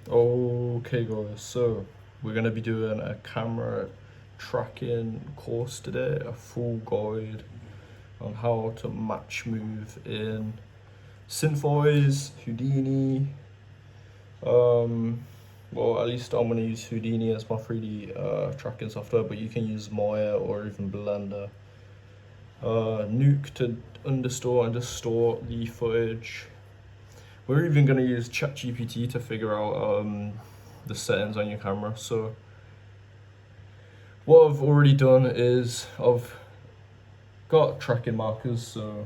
Okay guys, so we're going to be doing a camera tracking course today, a full guide on how to match move in Syntheyes, Houdini. Well, at least I'm going to use Houdini as my 3D tracking software, but you can use Maya or even Blender. Nuke to undistort and distort the footage. We're even going to use chatgpt to figure out the settings on your camera. So what I've already done is I've got tracking markers, so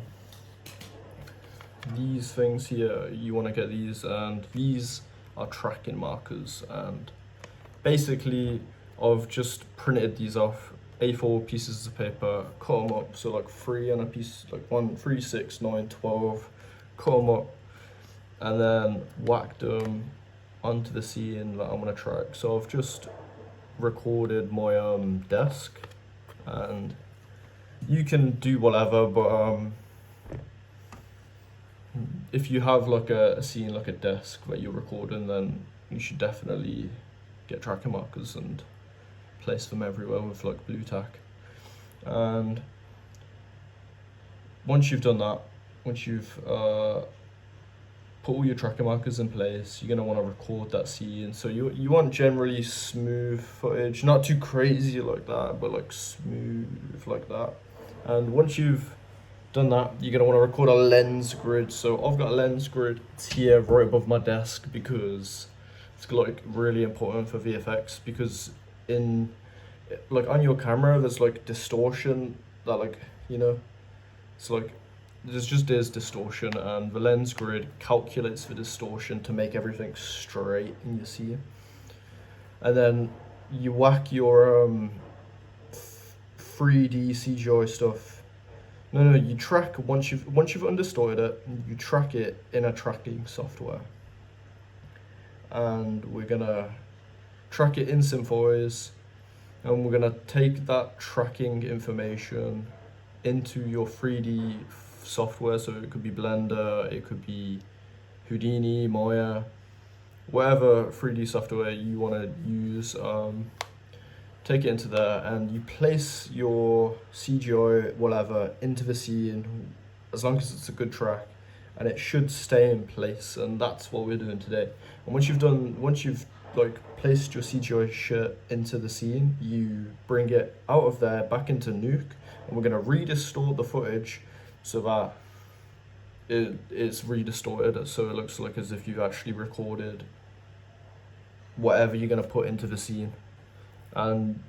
these things here, you want to get these, and these are tracking markers, and basically I've just printed these off A4 pieces of paper, cut them up, so like 3 on a piece, like 1, 3, 6, 9, 12, cut them up, and then whacked them onto the scene that I'm going to track. So I've just recorded my desk, and you can do whatever, but if you have like a scene like a desk that you're recording, then you should definitely get tracking markers and place them everywhere with like blue tack. And once you've done that, once you've put all your tracking markers in place, you're going to want to record that scene. So you want generally smooth footage, not too crazy like that, but like smooth like that. And once you've done that, you're going to want to record a lens grid. So I've got a lens grid, it's here right above my desk because it's like really important for VFX, because in like on your camera there's like distortion that, like, you know, it's like there's distortion, and the lens grid calculates the distortion to make everything straight in your scene. And then you whack your 3D CGI stuff. No, you track once you've undistorted it, you track it in a tracking software. And we're gonna track it in Syntheyes, and we're gonna take that tracking information into your 3D software. So it could be Blender, it could be Houdini, Maya, whatever 3D software you want to use. Take it into there, and you place your CGI whatever into the scene, as long as it's a good track, and it should stay in place. And that's what we're doing today. And once you've like placed your CGI shit into the scene, you bring it out of there back into Nuke, and we're gonna redistort the footage so that it's redistorted, so it looks like as if you've actually recorded whatever you're gonna put into the scene. And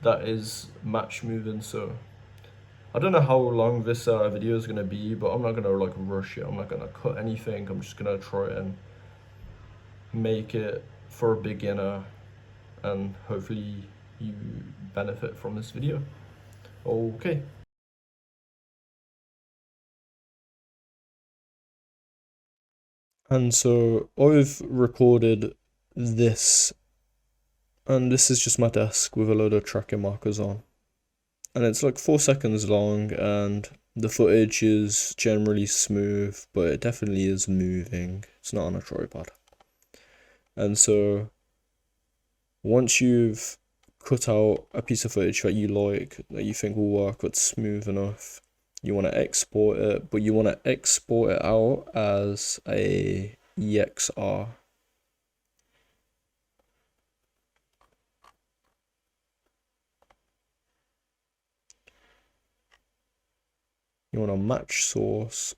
that is match moving. So I don't know how long this video is gonna be, but I'm not gonna like rush it. I'm not gonna cut anything. I'm just gonna try and make it for a beginner, and hopefully you benefit from this video. Okay. And so I've recorded this, and this is just my desk with a load of tracking markers on, and it's like 4 seconds long, and the footage is generally smooth, but it definitely is moving. It's not on a tripod. And so once you've cut out a piece of footage that you like, that you think will work, that's smooth enough, you want to export it, but you want to export it out as a EXR. You want to match source,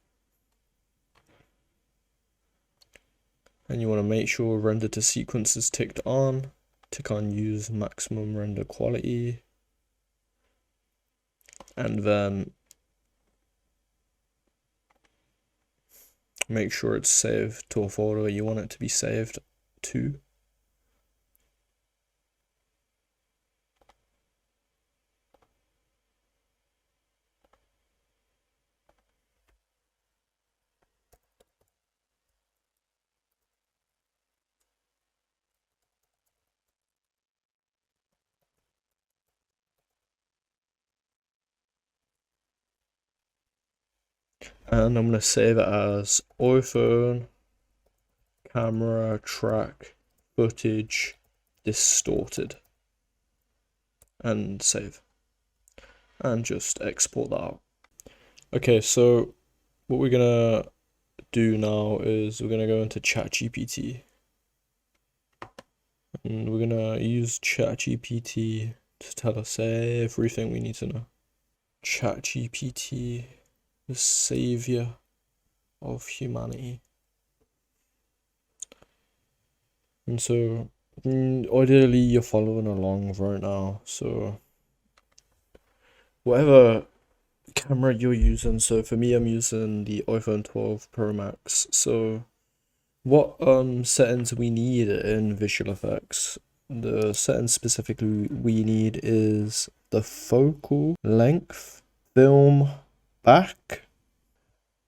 and you want to make sure render to sequence is ticked on. Tick on use maximum render quality, and then make sure it's saved to a folder you want it to be saved to. And I'm going to save it as iPhone camera track footage distorted, and save, and just export that out. Okay, so what we're gonna do now is we're gonna go into ChatGPT, and we're gonna use ChatGPT to tell us everything we need to know. ChatGPT, the savior of humanity. And so ideally you're following along right now, so whatever camera you're using, so for me I'm using the iPhone 12 Pro Max, so what settings we need in visual effects, the settings specifically we need is the focal length, film back,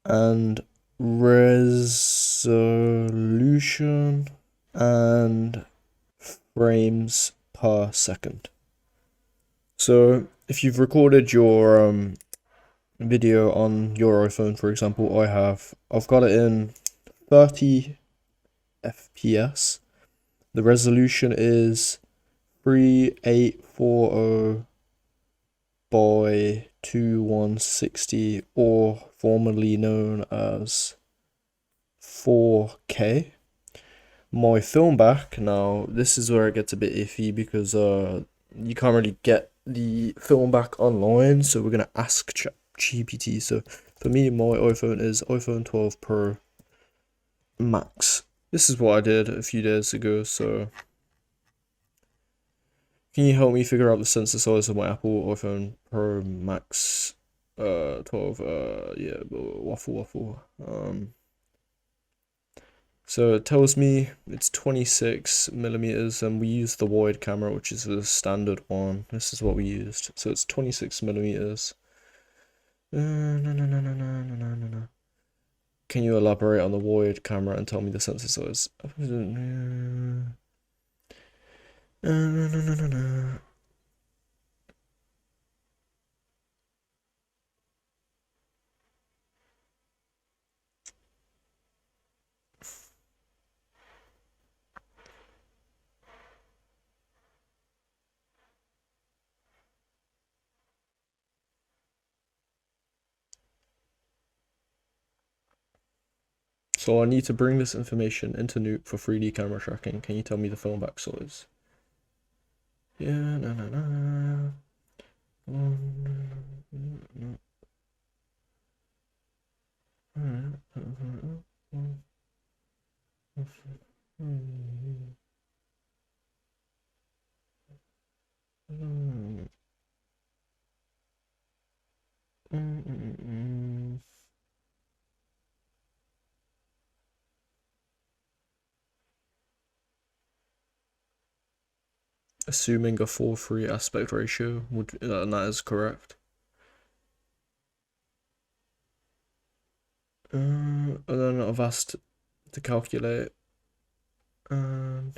and resolution, and frames per second. So if you've recorded your video on your iPhone, for example, I've got it in 30 FPS. The resolution is 3840 by 2160, or formerly known as 4K. My film back, now this is where it gets a bit iffy because you can't really get the film back online, so we're gonna ask ChatGPT. So for me, my iPhone is iPhone 12 Pro Max. This is what I did a few days ago, so can you help me figure out the sensor size of my Apple iPhone Pro Max 12? Yeah, waffle. So it tells me it's 26 millimeters, and we use the wide camera, which is the standard one. This is what we used. So it's 26 millimeters. No. Can you elaborate on the wide camera and tell me the sensor size? No. So I need to bring this information into Nuke for 3D camera tracking. Can you tell me the film back size? Yeah, no. Assuming a 4:3 aspect ratio, and that is correct. And then I've asked to calculate, and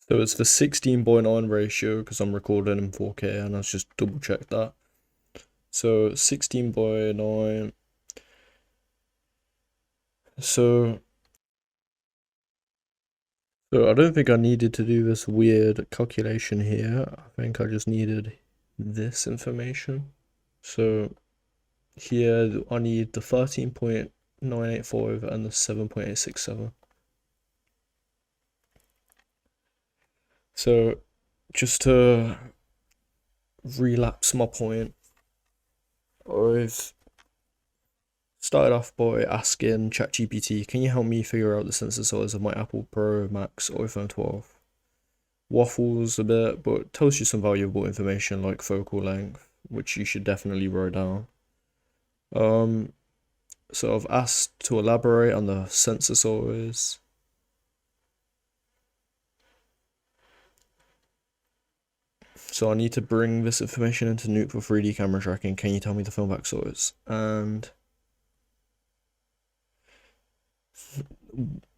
so it's the 16:9 ratio because I'm recording in 4K, and let's just double check that. So 16:9. So I don't think I needed to do this weird calculation here. I think I just needed this information. So here I need the 13.985 and the 7.867. So just to relapse my point, I've started off by asking ChatGPT, can you help me figure out the sensor size of my Apple Pro Max iPhone 12? Waffles a bit, but tells you some valuable information like focal length, which you should definitely write down. So I've asked to elaborate on the sensor size. So I need to bring this information into Nuke for 3D camera tracking. Can you tell me the film back size? And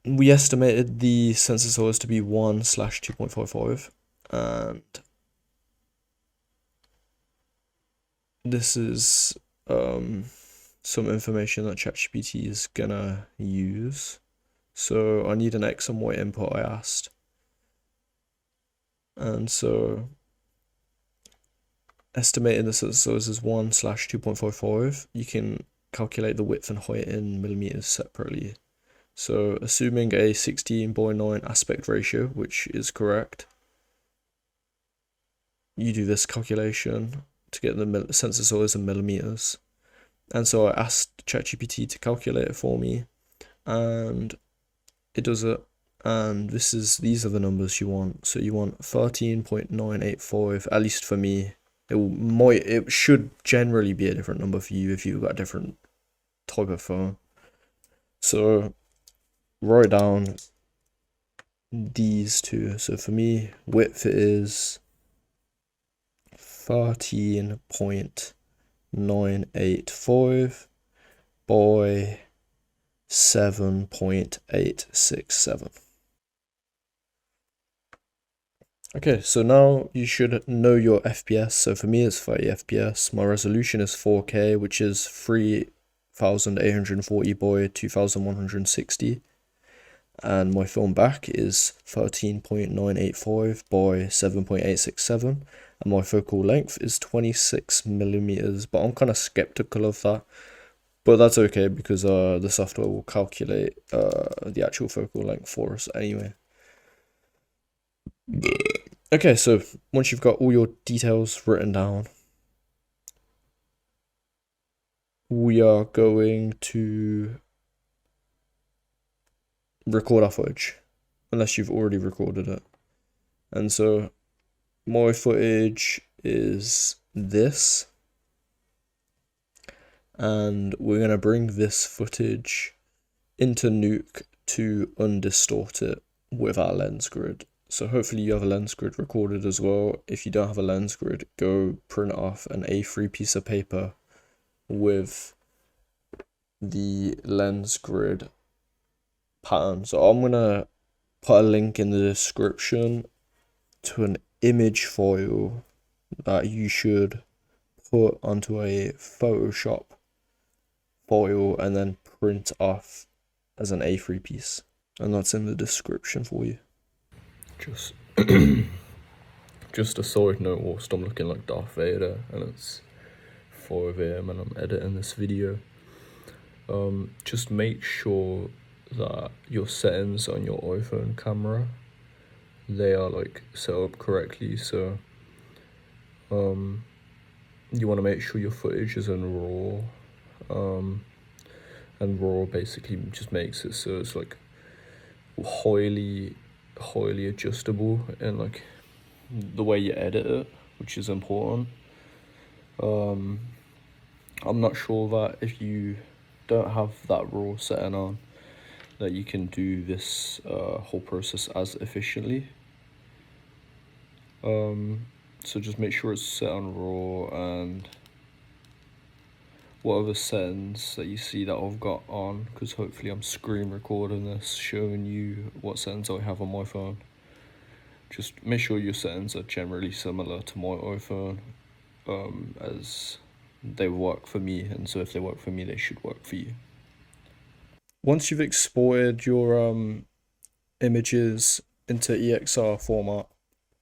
we estimated the sensor size to be 1/2.55, and this is some information that ChatGPT is gonna use. So I need an X and Y input, I asked. And so estimating the sensor size is 1/2.55. You can calculate the width and height in millimeters separately. So assuming a 16:9 aspect ratio, which is correct, you do this calculation to get the sensor size in millimeters. And so I asked ChatGPT to calculate it for me, and it does it. And these are the numbers you want. So you want 13.985, at least for me. It should generally be a different number for you if you've got a different type of phone. So write down these two. So for me, width is 13.985 by 7.867. Okay, so now you should know your FPS. So for me, it's 30 FPS. My resolution is 4K, which is 3840 by 2160. And my film back is 13.985 by 7.867. And my focal length is 26 millimeters. But I'm kind of skeptical of that. But that's okay because the software will calculate the actual focal length for us anyway. Okay, so once you've got all your details written down, we are going to record our footage, unless you've already recorded it. And so my footage is this, and we're going to bring this footage into Nuke to undistort it with our lens grid. So hopefully you have a lens grid recorded as well. If you don't have a lens grid, go print off an A3 piece of paper with the lens grid pattern. So I'm gonna put a link in the description to an image file that you should put onto a Photoshop file and then print off as an A3 piece. And that's in the description for you. Just a side note, whilst I'm looking like Darth Vader and it's 5 AM and I'm editing this video, just make sure that your settings on your iPhone camera, they are like set up correctly. So you want to make sure your footage is in RAW, and RAW basically just makes it so it's like highly adjustable and like the way you edit it, which is important. I'm not sure that if you don't have that RAW setting on, that you can do this whole process as efficiently. So just make sure it's set on RAW, and whatever settings that you see that I've got on, because hopefully I'm screen recording this, showing you what settings I have on my phone. Just make sure your settings are generally similar to my iPhone, as they work for me, and so if they work for me, they should work for you. Once you've exported your images into EXR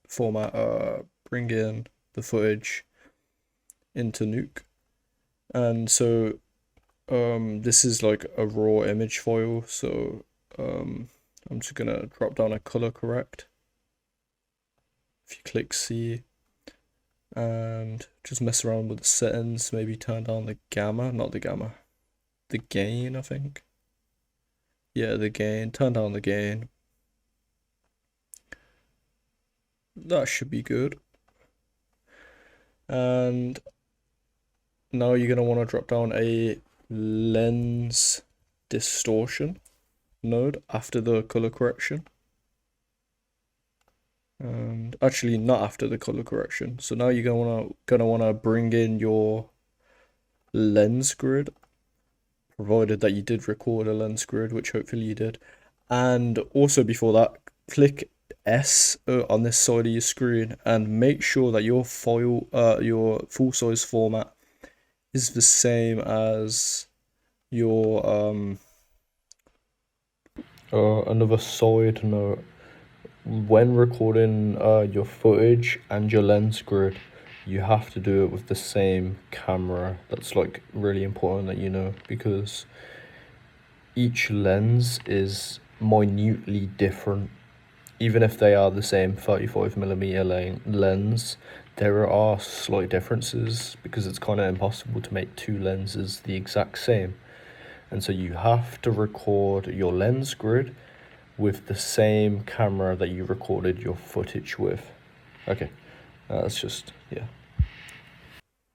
format, bring in the footage into Nuke. And so this is like a raw image file, so I'm just gonna drop down a color correct. If you click C and just mess around with the settings, maybe turn down the gamma, not the gamma, the gain, I think. Yeah, the gain, turn down the gain. That should be good. And now you're gonna want to drop down a lens distortion node after the color correction. And actually not after the color correction. So now you're gonna wanna bring in your lens grid, provided that you did record a lens grid, which hopefully you did. And also before that, click S on this side of your screen and make sure that your file, your full size format is the same as your another side note. When recording your footage and your lens grid, you have to do it with the same camera. That's like really important that you know, because each lens is minutely different. Even if they are the same 35mm lens, there are slight differences because it's kind of impossible to make two lenses the exact same. And so you have to record your lens grid with the same camera that you recorded your footage with. Okay, that's just, yeah.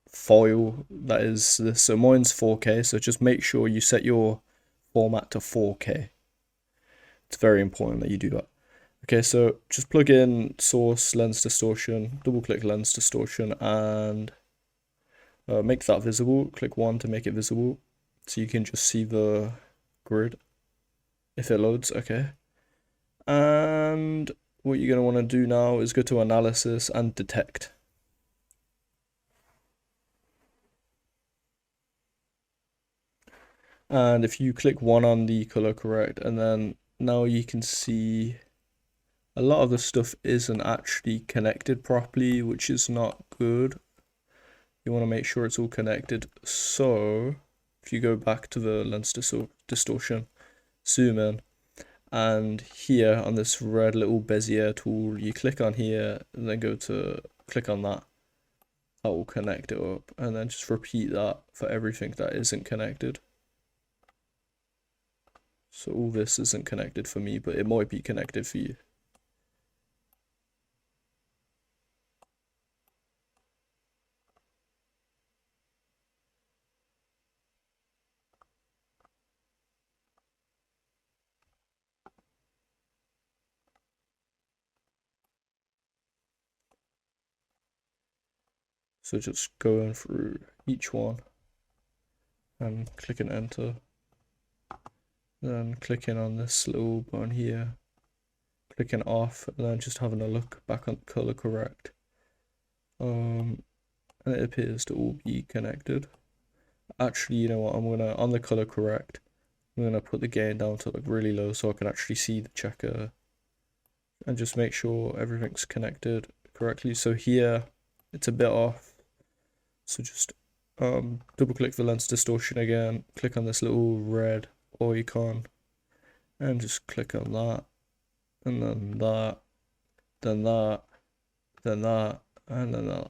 File, that is this. So mine's 4K, so just make sure you set your format to 4K. It's very important that you do that. Okay, so just plug in source lens distortion, double click lens distortion, and make that visible. Click 1 to make it visible, so you can just see the grid if it loads. Okay, and what you're going to want to do now is go to analysis and detect. And if you click 1 on the color correct, and then now you can see a lot of the stuff isn't actually connected properly, which is not good. You want to make sure it's all connected. So if you go back to the lens distortion, zoom in, and here on this red little Bezier tool, you click on here and then go to click on that. That will connect it up, and then just repeat that for everything that isn't connected. So all this isn't connected for me, but it might be connected for you. So just going through each one and clicking enter. Then clicking on this little button here, clicking off, and then just having a look back on color correct. And it appears to all be connected. Actually, you know what, I'm gonna, on the color correct, I'm gonna put the gain down to like really low so I can actually see the checker and just make sure everything's connected correctly. So here it's a bit off, so just double click the lens distortion again, click on this little red icon and just click on that, and then that, then that, then that, and then that,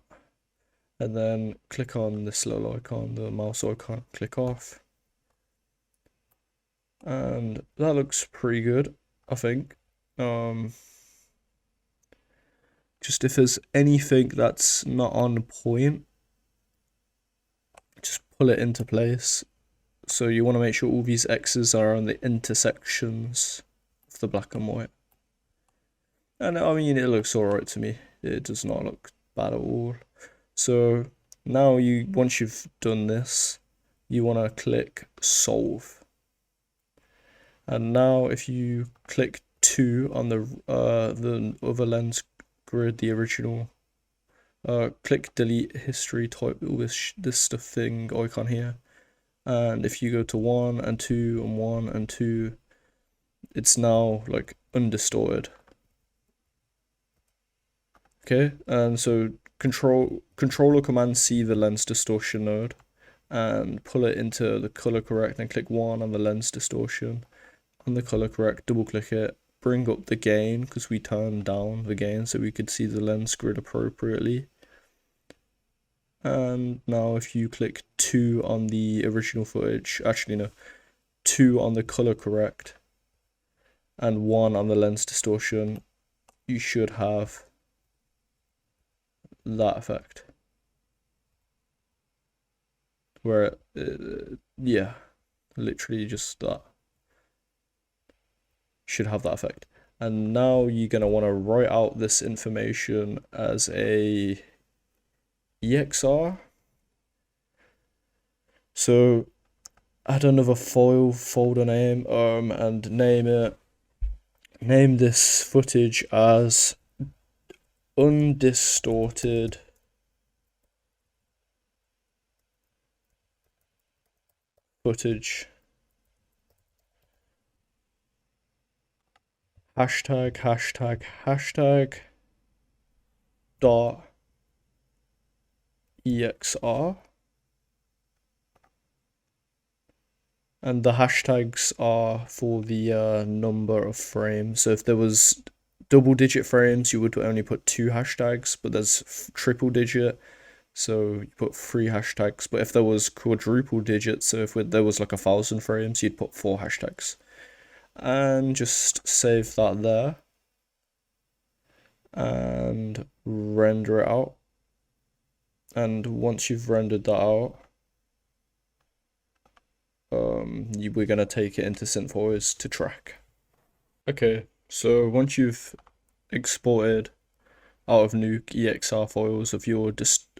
and then click on this little icon, the mouse icon, click off, and that looks pretty good, I think. Just if there's anything that's not on point, just pull it into place. So you want to make sure all these X's are on the intersections of the black and white. And I mean, it looks alright to me. It does not look bad at all. So now once you've done this, you want to click solve. And now if you click 2 on the other lens grid, the original, click delete history, type all this stuff thing icon here. And if you go to 1 and 2 and 1 and 2, it's now like undistorted. Okay, and so controller command C the lens distortion node and pull it into the color correct, and click 1 on the lens distortion. On the color correct, double click it, bring up the gain because we turned down the gain so we could see the lens grid appropriately. And now if you click 2 on the original footage, actually no, 2 on the color correct and 1 on the lens distortion, you should have that effect. Where, yeah, literally just that. Should have that effect. And now you're going to want to write out this information as a EXR. So add another folder name and name this footage as undistorted footage. Hashtag dot EXR. And the hashtags are for the number of frames. So if there was double digit frames, you would only put 2 hashtags, but there's triple digit, so you put 3 hashtags. But if there was quadruple digit, so if there was like 1,000 frames, you'd put 4 hashtags. And just save that there. And render it out. And once you've rendered that out, we're gonna take it into Syntheyes to track. Okay, so once you've exported out of Nuke EXR files of your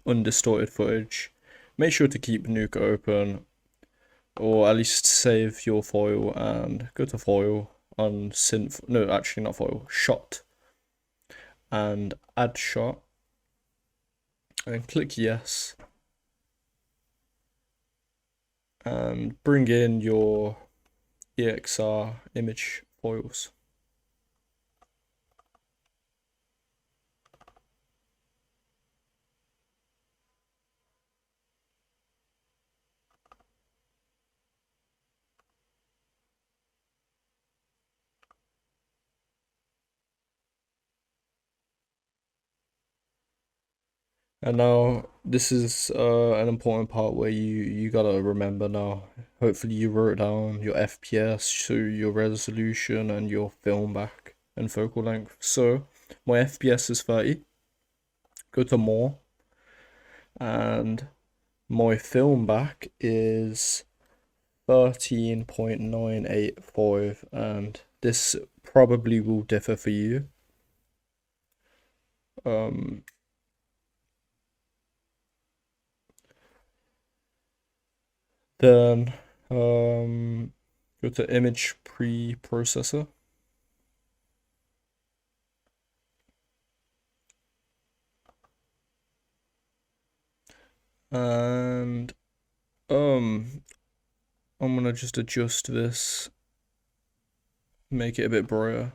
undistorted footage, make sure to keep Nuke open, or at least save your file and go to file on shot, and add shot, and click yes, and bring in your EXR image files. And now this is an important part where you gotta remember now. Hopefully you wrote down your FPS, so your resolution and your film back and focal length. So my FPS is 30. Go to more, and my film back is 13.985, and this probably will differ for you. Then go to image preprocessor, and I'm gonna just adjust this, make it a bit brighter.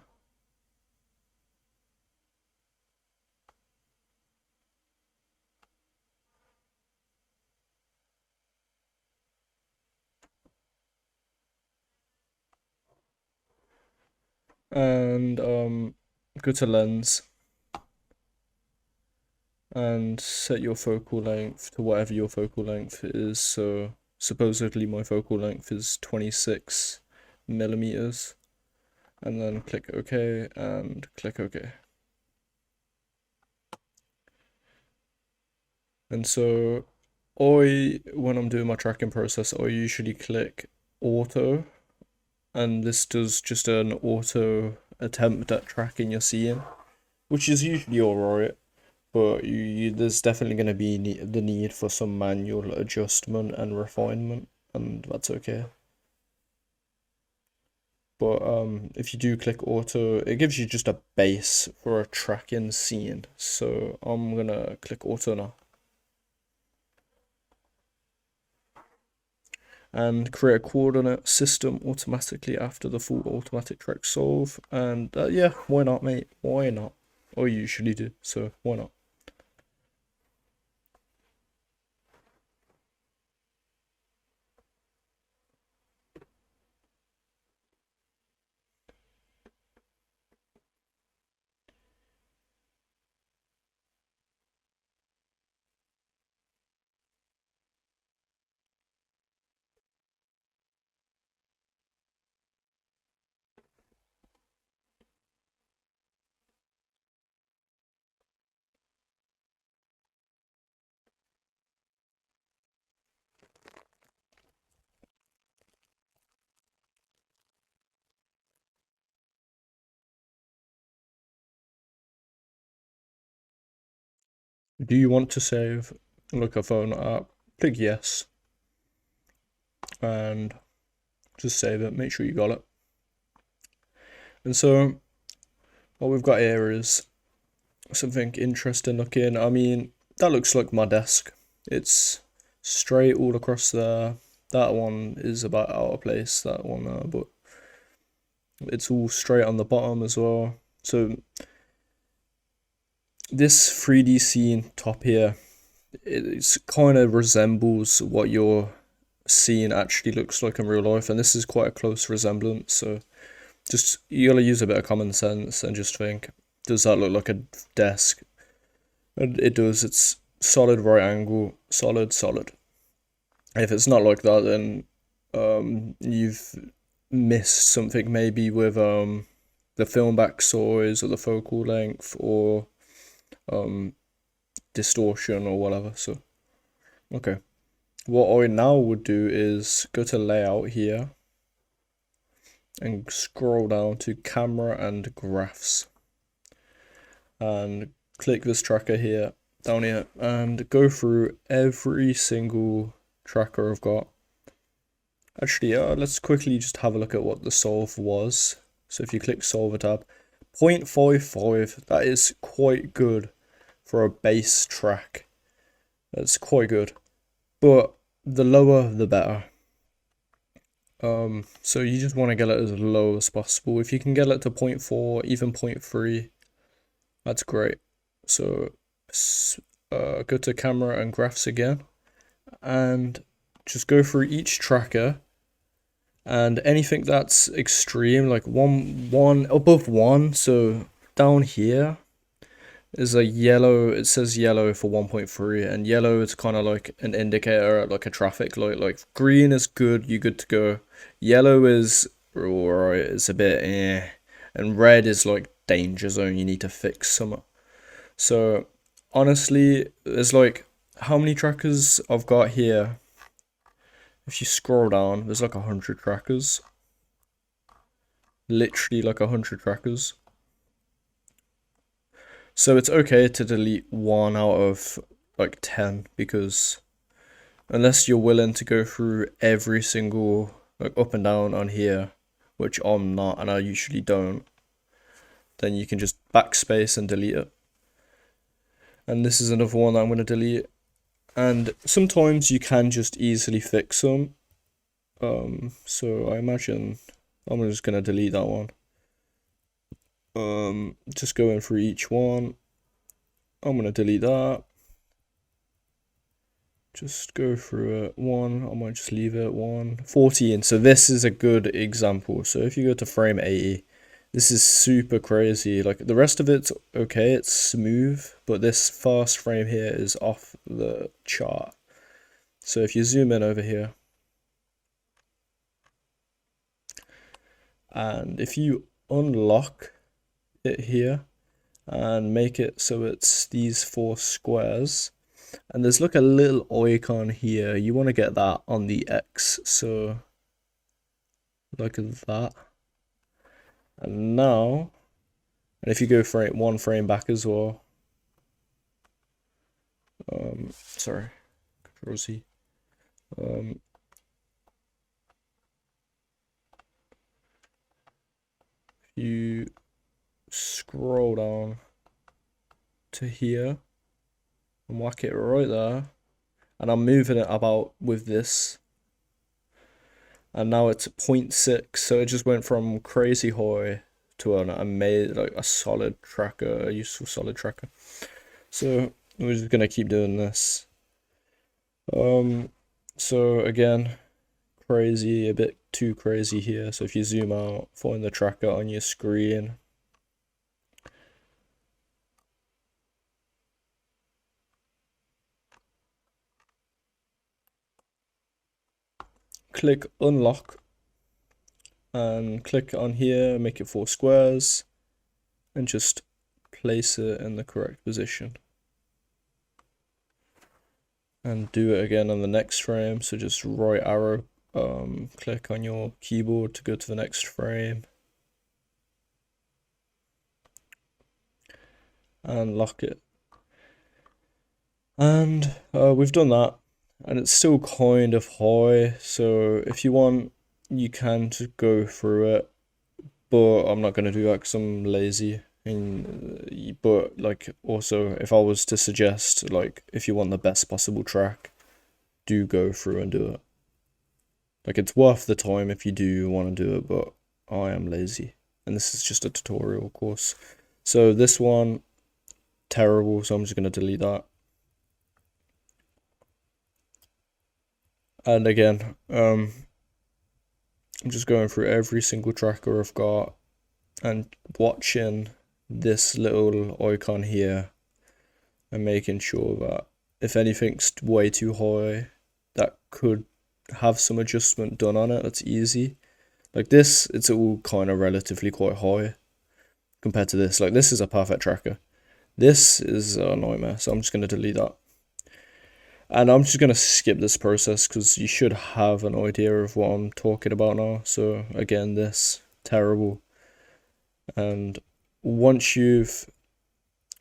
And go to lens and set your focal length to whatever your focal length is. So supposedly my focal length is 26 millimeters, and then click OK and click OK. And so when I'm doing my tracking process, I usually click auto, and this does just an auto attempt at tracking your scene, which is usually alright, but there's definitely going to be the need for some manual adjustment and refinement, and that's okay. But if you do click auto, it gives you just a base for a tracking scene. So I'm gonna click auto now. And create a coordinate system automatically after the full automatic track solve. And yeah, why not, mate? Why not? I usually do, so why not? Do you want to save like a phone app? Click yes. And just save it, make sure you got it. And so what we've got here is something interesting looking. I mean, that looks like my desk. It's straight all across there. That one is about out of place, that one there, but it's all straight on the bottom as well. So this 3D scene top here, it kind of resembles what your scene actually looks like in real life, and this is quite a close resemblance. So just you gotta use a bit of common sense and just think, does that look like a desk? And it does. It's solid right angle, solid. If it's not like that, then you've missed something maybe with the film back size or the focal length or distortion or whatever. So okay, what I now would do is go to layout here and scroll down to camera and graphs and click this tracker here down here and go through every single tracker I've got. Actually, let's quickly just have a look at what the solve was. So if you click solver tab, 0.55, that is quite good for a bass track. That's quite good, but the lower the better. So you just want to get it as low as possible. If you can get it to 0.4, even 0.3, that's great. So go to camera and graphs again and just go through each tracker, and anything that's extreme, like one above 1, so down here is a yellow. It says yellow for 1.3, and yellow is kind of like an indicator, like a traffic light. Like green is good, you're good to go. Yellow is alright, it's a bit and red is like danger zone, you need to fix some. So honestly, there's like, how many trackers I've got here? If you scroll down, there's like 100 trackers. Literally like 100 trackers. So it's okay to delete 1 out of like 10, because unless you're willing to go through every single like up and down on here, which I'm not and I usually don't, then you can just backspace and delete it. And this is another one that I'm going to delete. And sometimes you can just easily fix them. So I imagine I'm just going to delete that one. Just going through each one. I'm going to delete that. Just go through it. 1, I might just leave it. 1, 14. So this is a good example. So if you go to frame 80, this is super crazy. Like the rest of it's okay, it's smooth, but this fast frame here is off the chart. So if you zoom in over here, and if you unlock it here and make it so it's these 4 squares, and there's like a little icon here, you want to get that on the X, so like that. And now, and if you go frame 1 frame back as well, sorry, Control Z, you scroll down to here and whack it right there, and I'm moving it about with this, and now it's 0.6, so it just went from crazy high to an amazing, like a solid tracker, a useful solid tracker. So we're just gonna keep doing this. So again, crazy, a bit too crazy here. So if you zoom out, find the tracker on your screen. Click unlock and click on here, make it 4 squares, and just place it in the correct position. And do it again on the next frame. So just right arrow, click on your keyboard to go to the next frame and lock it. And we've done that, and it's still kind of high. So if you want, you can just go through it, but I'm not gonna do that because I'm lazy. And but like also, if I was to suggest, like, if you want the best possible track, do go through and do it. Like, it's worth the time if you do want to do it, but I am lazy, and this is just a tutorial course. So this one, terrible. So I'm just gonna delete that. And again, I'm just going through every single tracker I've got and watching this little icon here and making sure that if anything's way too high, that could have some adjustment done on it. That's easy. Like this, it's all kind of relatively quite high compared to this. Like, this is a perfect tracker. This is a nightmare, so I'm just going to delete that. And I'm just going to skip this process because you should have an idea of what I'm talking about now. So again, this, terrible. And once you've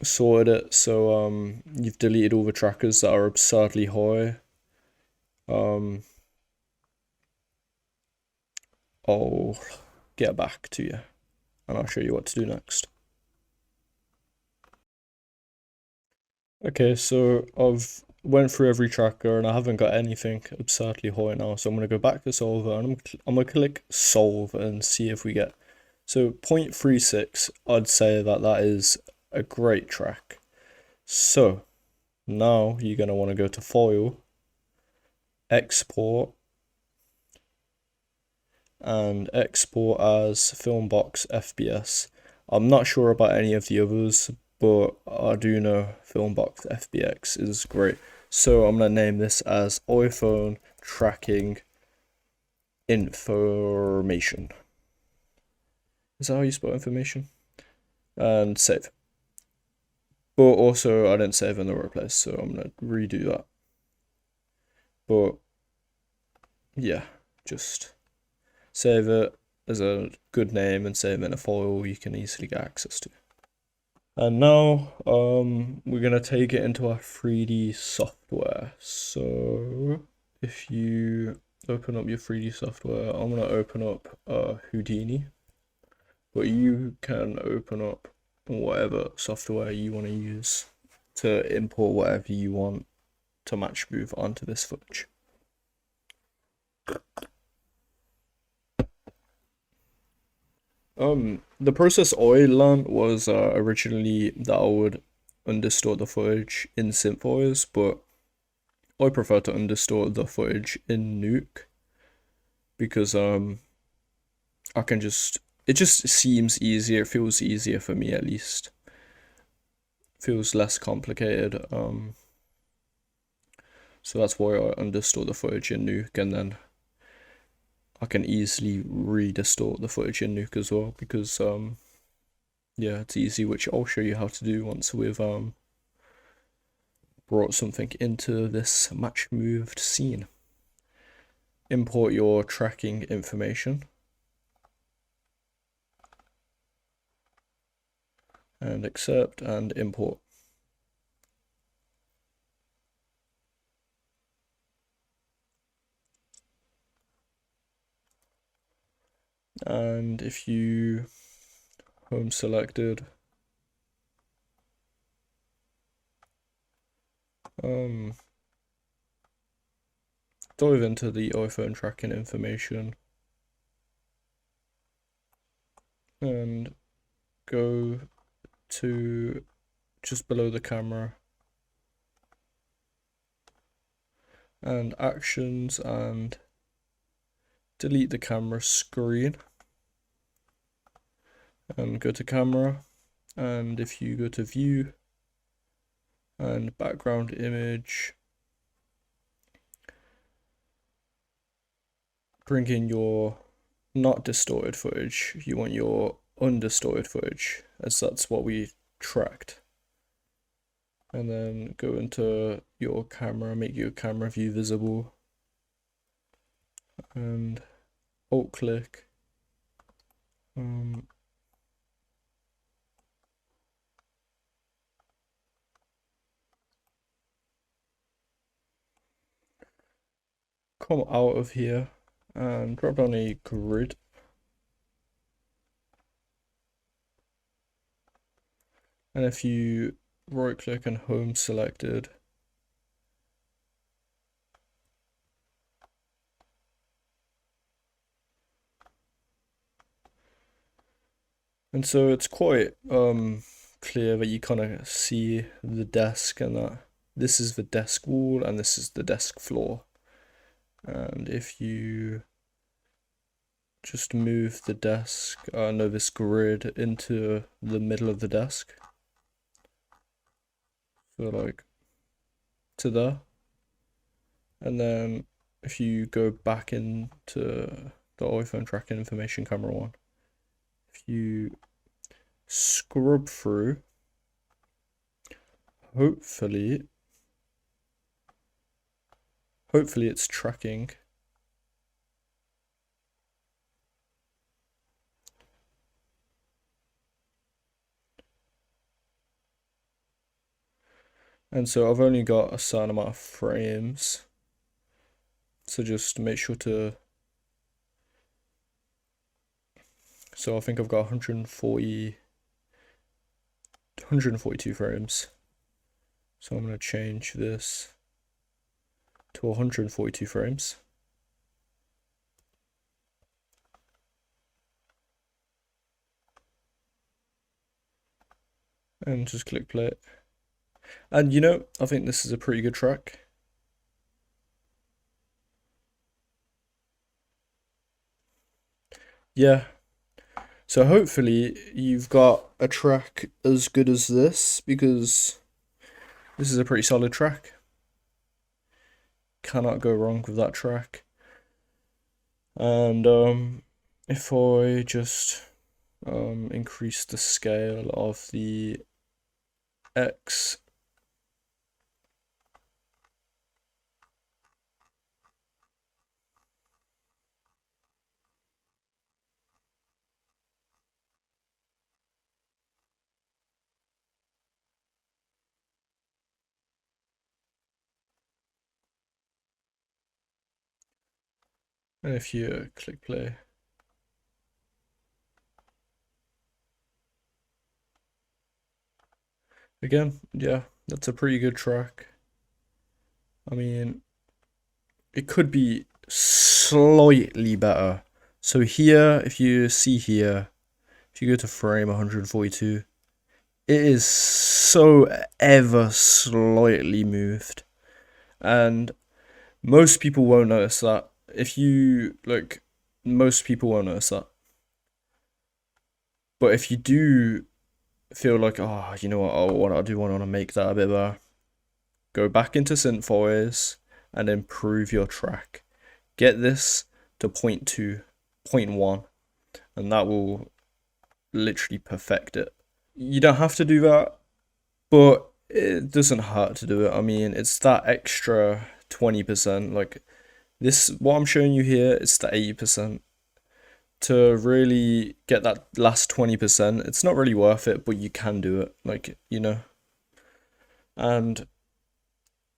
sorted it, so you've deleted all the trackers that are absurdly high, I'll get back to you and I'll show you what to do next. Okay, so I've went through every tracker and I haven't got anything absurdly high now, so I'm going to go back to solver and I'm going to click solve and see if we get, so 0.36. I'd say that that is a great track. So now you're going to want to go to file, export, and export as filmbox FBS. I'm not sure about any of the others, but I do know filmbox FBX is great. So I'm going to name this as iPhone tracking information. Is that how you spell information? And save. But also I didn't save in the right place, so I'm going to redo that. But yeah, just save it as a good name and save it in a file you can easily get access to. And now we're gonna take it into our 3D software. So if you open up your 3D software, I'm gonna open up Houdini, but you can open up whatever software you want to use to import whatever you want to Matchmove onto this footage. The process I learned was originally that I would undistort the footage in Syntheyes, but I prefer to undistort the footage in Nuke because I can just, it just seems easier, it feels easier for me at least. Feels less complicated. So that's why I undistort the footage in Nuke, and then I can easily redistort the footage in Nuke as well because yeah, it's easy, which I'll show you how to do once we've brought something into this Matchmoved scene. Import your tracking information and accept and import. And if you home selected, dive into the iPhone tracking information and go to just below the camera and actions and delete the camera screen and go to camera, and if you go to view and background image, bring in your not distorted footage, you want your undistorted footage as that's what we tracked, and then go into your camera, make your camera view visible and alt click come out of here and drop down a grid. And if you right click and home selected, and so it's quite clear that you kind of see the desk, and that this is the desk wall and this is the desk floor. And if you just move the desk, this grid into the middle of the desk, so like to there, and then if you go back into the iPhone tracking information camera one, if you scrub through, hopefully it's tracking. And so I've only got a certain amount of frames, so just make sure to, so I think I've got 142 frames. So I'm going to change this to 142 frames. And just click play. And you know, I think this is a pretty good track. Yeah. So hopefully you've got a track as good as this, because this is a pretty solid track. Cannot go wrong with that track. And if I just increase the scale of the X, and if you click play, again, yeah, that's a pretty good track. I mean, it could be slightly better. So here, if you see here, if you go to frame 142, it is so ever slightly moved. And most people won't notice that. If you, like, most people won't notice that. But if you do feel like, oh, you know what, I do want to make that a bit better, go back into Syntheyes and improve your track. Get this to 0.2, 0.1, and that will literally perfect it. You don't have to do that, but it doesn't hurt to do it. I mean, it's that extra 20%, like this, what I'm showing you here, it's the 80%. To really get that last 20%, it's not really worth it, but you can do it, like, you know. And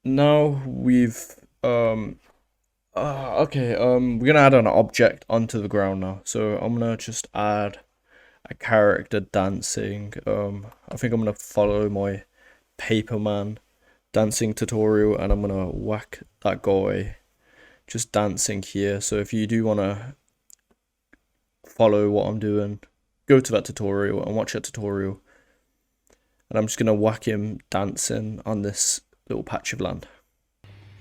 now we've we're gonna add an object onto the ground now. So I'm gonna just add a character dancing. I think I'm gonna follow my Paperman dancing tutorial, and I'm gonna whack that guy just dancing here. So if you do wanna follow what I'm doing, go to that tutorial and watch that tutorial. And I'm just gonna whack him dancing on this little patch of land.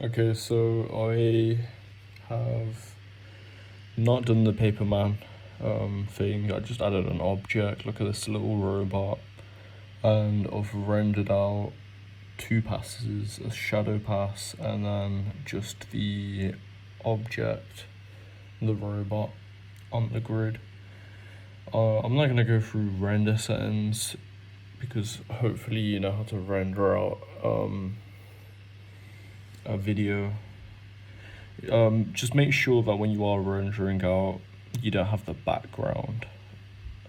Okay, so I have not done the Paperman thing. I just added an object. Look at this little robot, and I've rendered out 2 passes, a shadow pass and then just the object, the robot on the grid. I'm not gonna go through render settings because hopefully you know how to render out a video. Just make sure that when you are rendering out, you don't have the background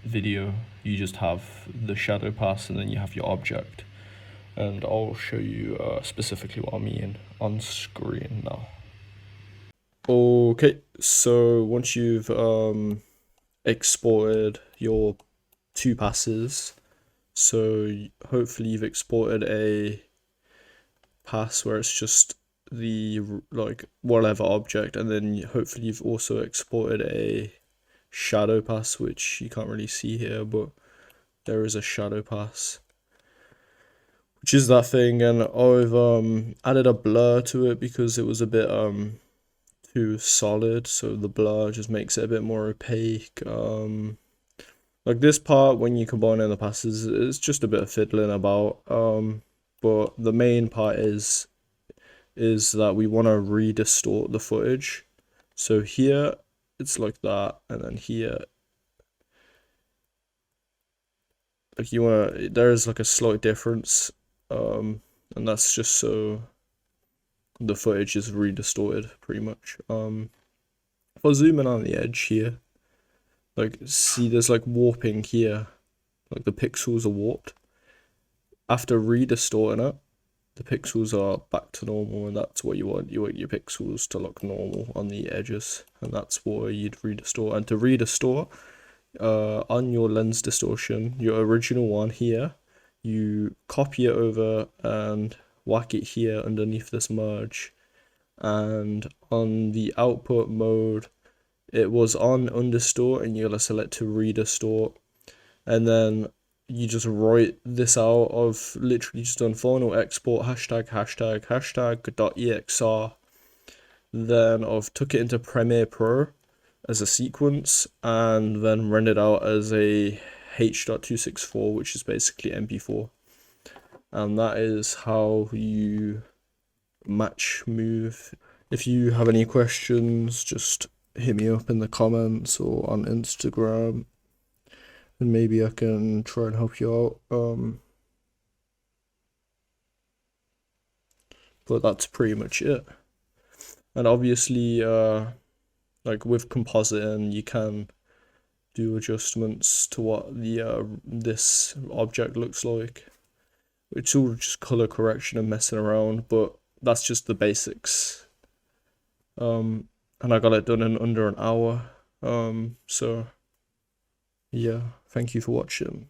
video, you just have the shadow pass and then you have your object. And I'll show you specifically what I mean on screen now. Okay, so once you've exported your two passes, so hopefully you've exported a pass where it's just the like whatever object, and then hopefully you've also exported a shadow pass, which you can't really see here, but there is a shadow pass, which is that thing. And I've added a blur to it because it was a bit too solid, so the blur just makes it a bit more opaque. Like this part, when you combine in the passes, it's just a bit of fiddling about. But the main part is that we want to re-distort the footage. So here it's like that, and then here, like you want to, there is like a slight difference, and that's just so the footage is re-distorted pretty much. If I zoom in on the edge here, like see there's like warping here, like the pixels are warped. After re-distorting it, the pixels are back to normal, and that's what you want. You want your pixels to look normal on the edges, and that's why you'd re-distort. And to re-distort, on your lens distortion, your original one here, you copy it over and whack it here underneath this merge. And on the output mode, it was on undistort, and you're gonna select to re-distort, and then you just write this out. Of literally just done final export ####.exr. Then I've took it into Premiere Pro as a sequence, and then rendered out as a H.264, which is basically MP4. And that is how you match move. If you have any questions, just hit me up in the comments or on Instagram, and maybe I can try and help you out. But that's pretty much it. And obviously, like with compositing, you can do adjustments to what the this object looks like. It's all just color correction and messing around, but that's just the basics. And I got it done in under an hour. So yeah, thank you for watching.